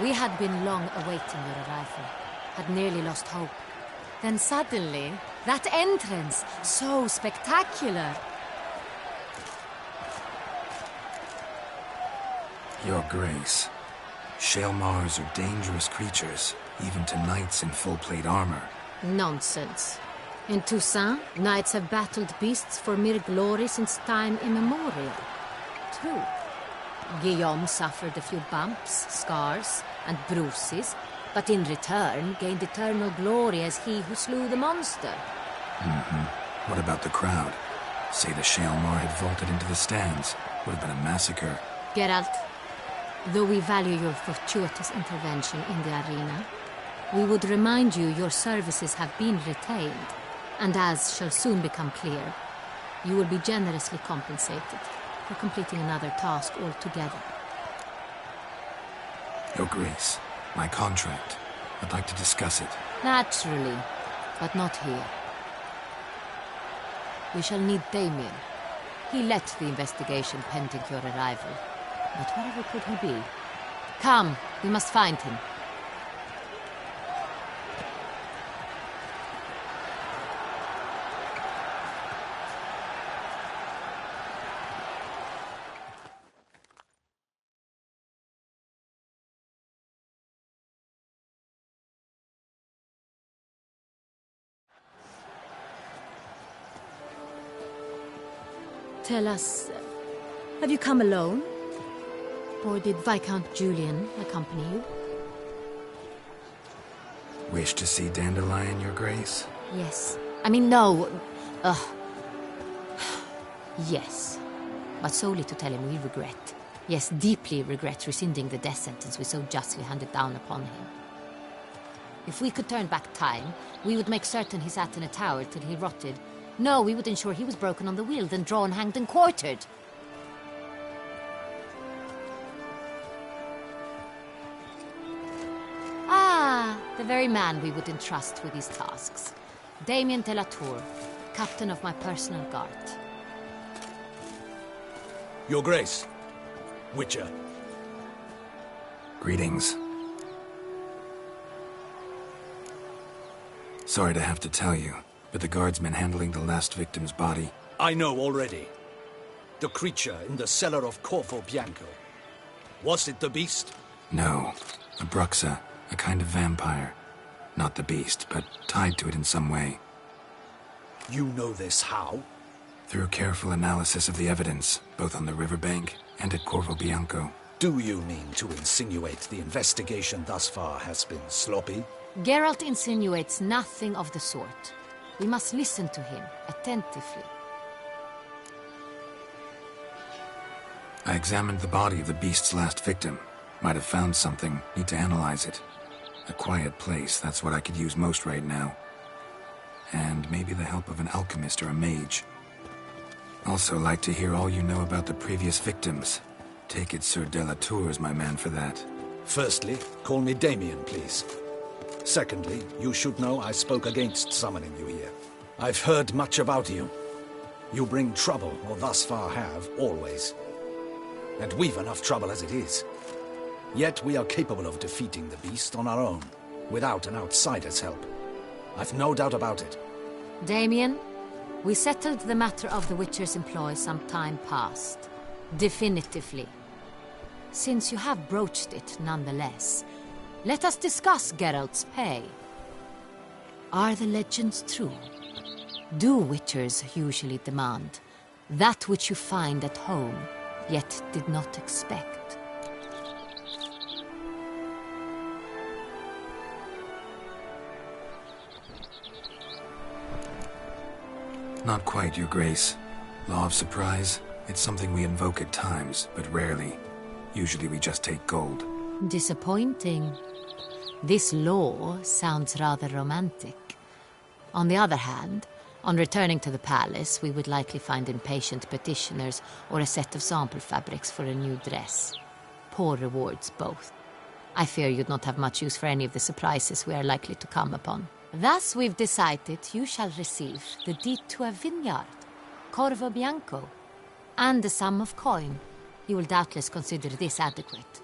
We had been long awaiting your arrival. Had nearly lost hope. Then suddenly, that entrance, so spectacular. Your Grace. Shaelmars are dangerous creatures, even to knights in full-plate armor. Nonsense. In Toussaint, knights have battled beasts for mere glory since time immemorial. True. Guillaume suffered a few bumps, scars, and bruises, but in return gained eternal glory as he who slew the monster. What about the crowd? Say the Shaelmar had vaulted into the stands. Would have been a massacre. Geralt, though we value your fortuitous intervention in the arena, we would remind you your services have been retained, and as shall soon become clear, you will be generously compensated for completing another task altogether. Your Grace, my contract. I'd like to discuss it. Naturally, but not here. We shall need Damien. He led the investigation pending your arrival. But wherever could he be? Come, we must find him. Tell us, have you come alone? Or did Viscount Julian accompany you? Wish to see Dandelion, Your Grace? Yes. I mean, no. Yes. But solely to tell him we regret. Yes, deeply regret rescinding the death sentence we so justly handed down upon him. If we could turn back time, we would make certain he sat in a tower till he rotted. No, we would ensure he was broken on the wheel, then drawn, hanged, and quartered. Ah, the very man we would entrust with these tasks. Damien de la Tour, captain of my personal guard. Your Grace. Witcher. Greetings. Sorry to have to tell you, but the guardsman handling the last victim's body... I know already. The creature in the cellar of Corvo Bianco. Was it the beast? No. A bruxa, a kind of vampire. Not the beast, but tied to it in some way. You know this how? Through careful analysis of the evidence, both on the riverbank and at Corvo Bianco. Do you mean to insinuate the investigation thus far has been sloppy? Geralt insinuates nothing of the sort. We must listen to him attentively. I examined the body of the beast's last victim. Might have found something. Need to analyze it. A quiet place, that's what I could use most right now. And maybe the help of an alchemist or a mage. Also like to hear all you know about the previous victims. Take it Sir de la Tour is my man for that. Firstly, call me Damien, please. Secondly, you should know I spoke against summoning you here. I've heard much about you. You bring trouble, or thus far have, always. And we've enough trouble as it is. Yet we are capable of defeating the beast on our own, without an outsider's help. I've no doubt about it. Damien, we settled the matter of the Witcher's employ some time past. Definitively. Since you have broached it nonetheless, let us discuss Geralt's pay. Are the legends true? Do Witchers usually demand that which you find at home, yet did not expect? Not quite, Your Grace. Law of surprise, it's something we invoke at times, but rarely. Usually we just take gold. Disappointing. This law sounds rather romantic. On the other hand, on returning to the palace, we would likely find impatient petitioners or a set of sample fabrics for a new dress. Poor rewards, both. I fear you'd not have much use for any of the surprises we are likely to come upon. Thus, we've decided you shall receive the deed to a vineyard, Corvo Bianco, and a sum of coin. You will doubtless consider this adequate.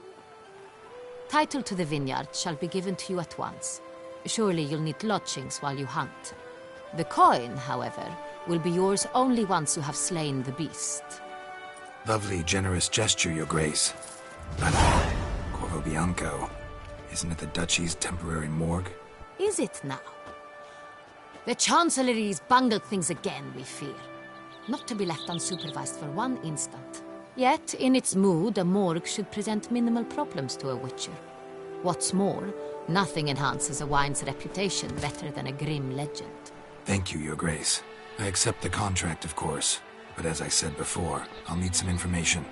Title to the vineyard shall be given to you at once. Surely you'll need lodgings while you hunt. The coin, however, will be yours only once you have slain the beast. Lovely, generous gesture, Your Grace. But Corvo Bianco, isn't it the Duchy's temporary morgue? Is it now? The Chancellery's bungled things again, we fear. Not to be left unsupervised for one instant. Yet, in its mood, a morgue should present minimal problems to a Witcher. What's more, nothing enhances a wine's reputation better than a grim legend. Thank you, Your Grace. I accept the contract, of course. But as I said before, I'll need some information.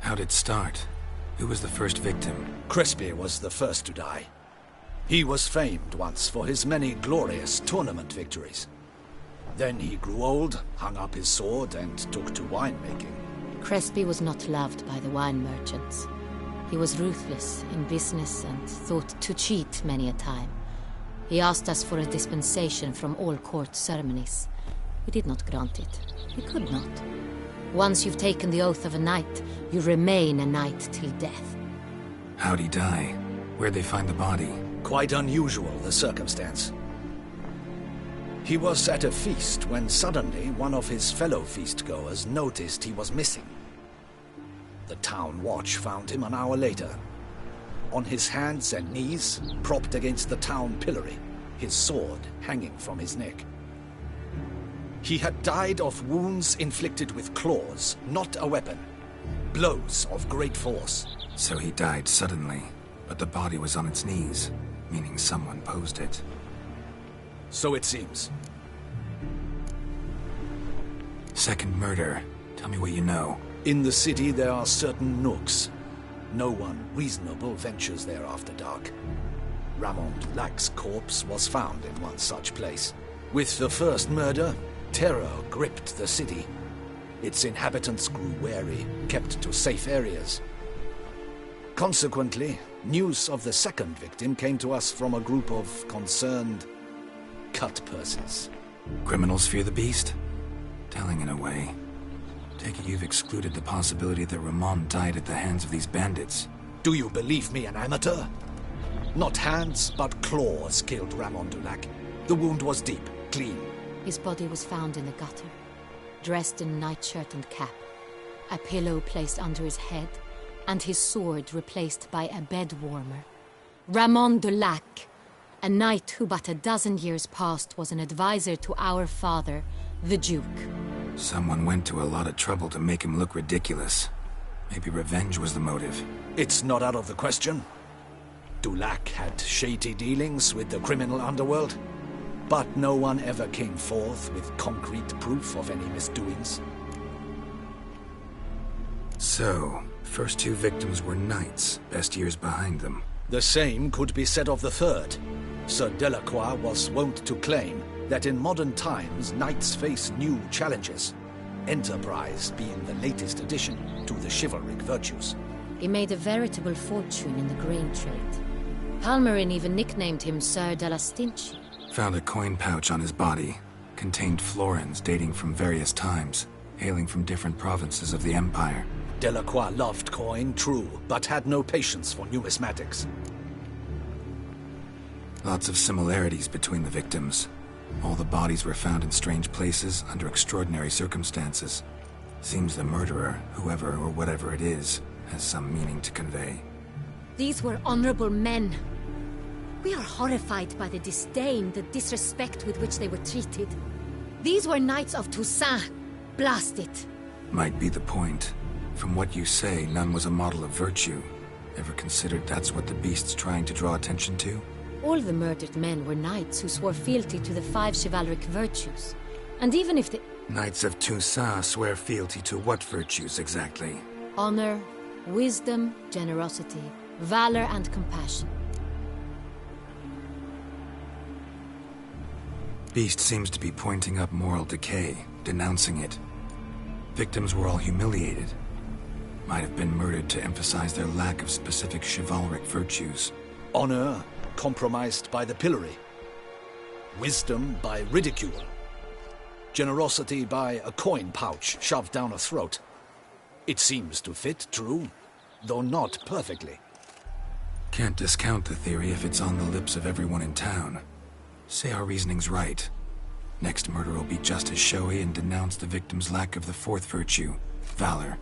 How'd it start? Who was the first victim? Crespi was the first to die. He was famed once for his many glorious tournament victories. Then he grew old, hung up his sword, and took to winemaking. Crespi was not loved by the wine merchants. He was ruthless in business and thought to cheat many a time. He asked us for a dispensation from all court ceremonies. We did not grant it. We could not. Once you've taken the oath of a knight, you remain a knight till death. How'd he die? Where'd they find the body? Quite unusual, the circumstance. He was at a feast when suddenly one of his fellow feastgoers noticed he was missing. The town watch found him an hour later. On his hands and knees, propped against the town pillory, his sword hanging from his neck. He had died of wounds inflicted with claws, not a weapon. Blows of great force. So he died suddenly, but the body was on its knees, meaning someone posed it. So it seems. Second murder. Tell me what you know. In the city there are certain nooks. No one reasonable ventures there after dark. Ramon Dulac's corpse was found in one such place. With the first murder, terror gripped the city. Its inhabitants grew wary, kept to safe areas. Consequently, news of the second victim came to us from a group of concerned cut-purses. Criminals fear the beast? Telling in a way. Take it you've excluded the possibility that Ramon died at the hands of these bandits. Do you believe me an amateur? Not hands, but claws killed Ramon Dulac. The wound was deep, clean. His body was found in the gutter, dressed in nightshirt and cap, a pillow placed under his head, and his sword replaced by a bed warmer. Ramon Dulac, a knight who but a dozen years past was an advisor to our father, the Duke. Someone went to a lot of trouble to make him look ridiculous. Maybe revenge was the motive. It's not out of the question. Dulac had shady dealings with the criminal underworld, but no one ever came forth with concrete proof of any misdoings. So, first two victims were knights, best years behind them. The same could be said of the third. Sir Delacroix was wont to claim that in modern times knights face new challenges, enterprise being the latest addition to the chivalric virtues. He made a veritable fortune in the grain trade. Palmerin even nicknamed him Sir de la Stinchi. Found a coin pouch on his body. Contained florins dating from various times, hailing from different provinces of the Empire. Delacroix loved coin, true, but had no patience for numismatics. Lots of similarities between the victims. All the bodies were found in strange places under extraordinary circumstances. Seems the murderer, whoever or whatever it is, has some meaning to convey. These were honorable men. We are horrified by the disdain, the disrespect with which they were treated. These were knights of Toussaint. Blast it. Might be the point. From what you say, none was a model of virtue. Ever considered that's what the beast's trying to draw attention to? All the murdered men were knights who swore fealty to the 5 chivalric virtues. And even if the... Knights of Toussaint swear fealty to what virtues exactly? Honor, wisdom, generosity, valor, and compassion. Beast seems to be pointing up moral decay, denouncing it. Victims were all humiliated. Might have been murdered to emphasize their lack of specific chivalric virtues. Honor compromised by the pillory. Wisdom by ridicule. Generosity by a coin pouch shoved down a throat. It seems to fit, true, though not perfectly. Can't discount the theory if it's on the lips of everyone in town. Say our reasoning's right. Next murder will be just as showy and denounce the victim's lack of the 4th virtue, valor.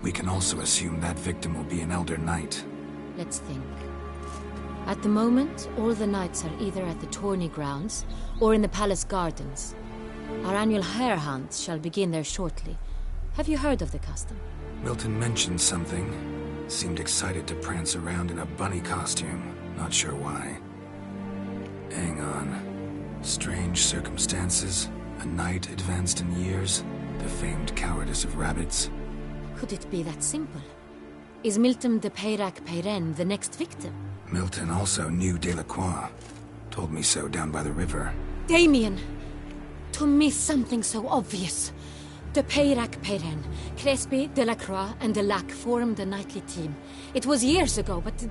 We can also assume that victim will be an elder knight. Let's think. At the moment, all the knights are either at the tourney grounds or in the palace gardens. Our annual hare hunt shall begin there shortly. Have you heard of the custom? Milton mentioned something. Seemed excited to prance around in a bunny costume. Not sure why. Hang on. Strange circumstances. A knight advanced in years. The famed cowardice of rabbits. Could it be that simple? Is Milton de Peyrac-Peyren the next victim? Milton also knew Delacroix. Told me so down by the river. Damien! To miss something so obvious. De Peyrac-Peyren, Crespi, Delacroix, and Delac formed a knightly team. It was years ago, but...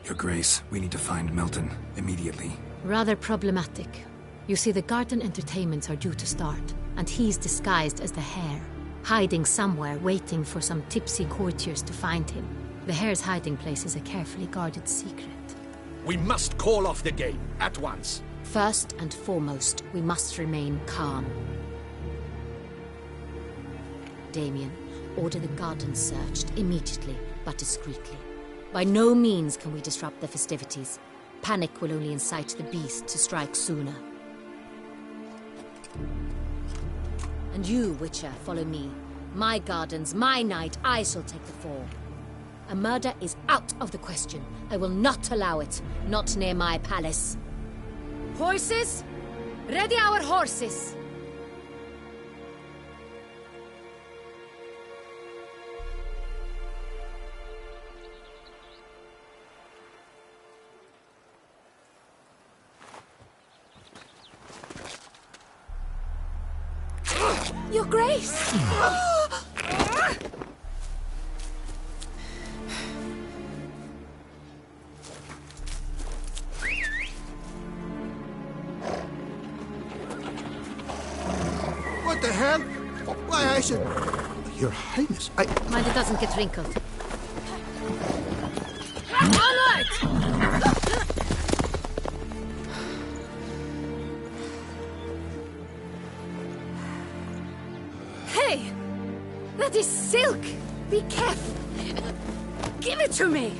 Your Grace, we need to find Milton, immediately. Rather problematic. You see, the garden entertainments are due to start, and he's disguised as the hare, hiding somewhere, waiting for some tipsy courtiers to find him. The hare's hiding place is a carefully guarded secret. We must call off the game, at once. First and foremost, we must remain calm. Damien, order the garden searched immediately, but discreetly. By no means can we disrupt the festivities. Panic will only incite the beast to strike sooner. And you, Witcher, follow me. My gardens, my night, I shall take the fall. A murder is out of the question. I will not allow it. Not near my palace. Horses? Ready our horses! Your Grace! What the hell? Why, I said... Your Highness, I... Mind it doesn't get wrinkled. Onward! Hey! That is silk! Be careful! Give it to me!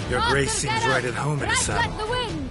Your Grace seems right at home in a saddle. Like the wind!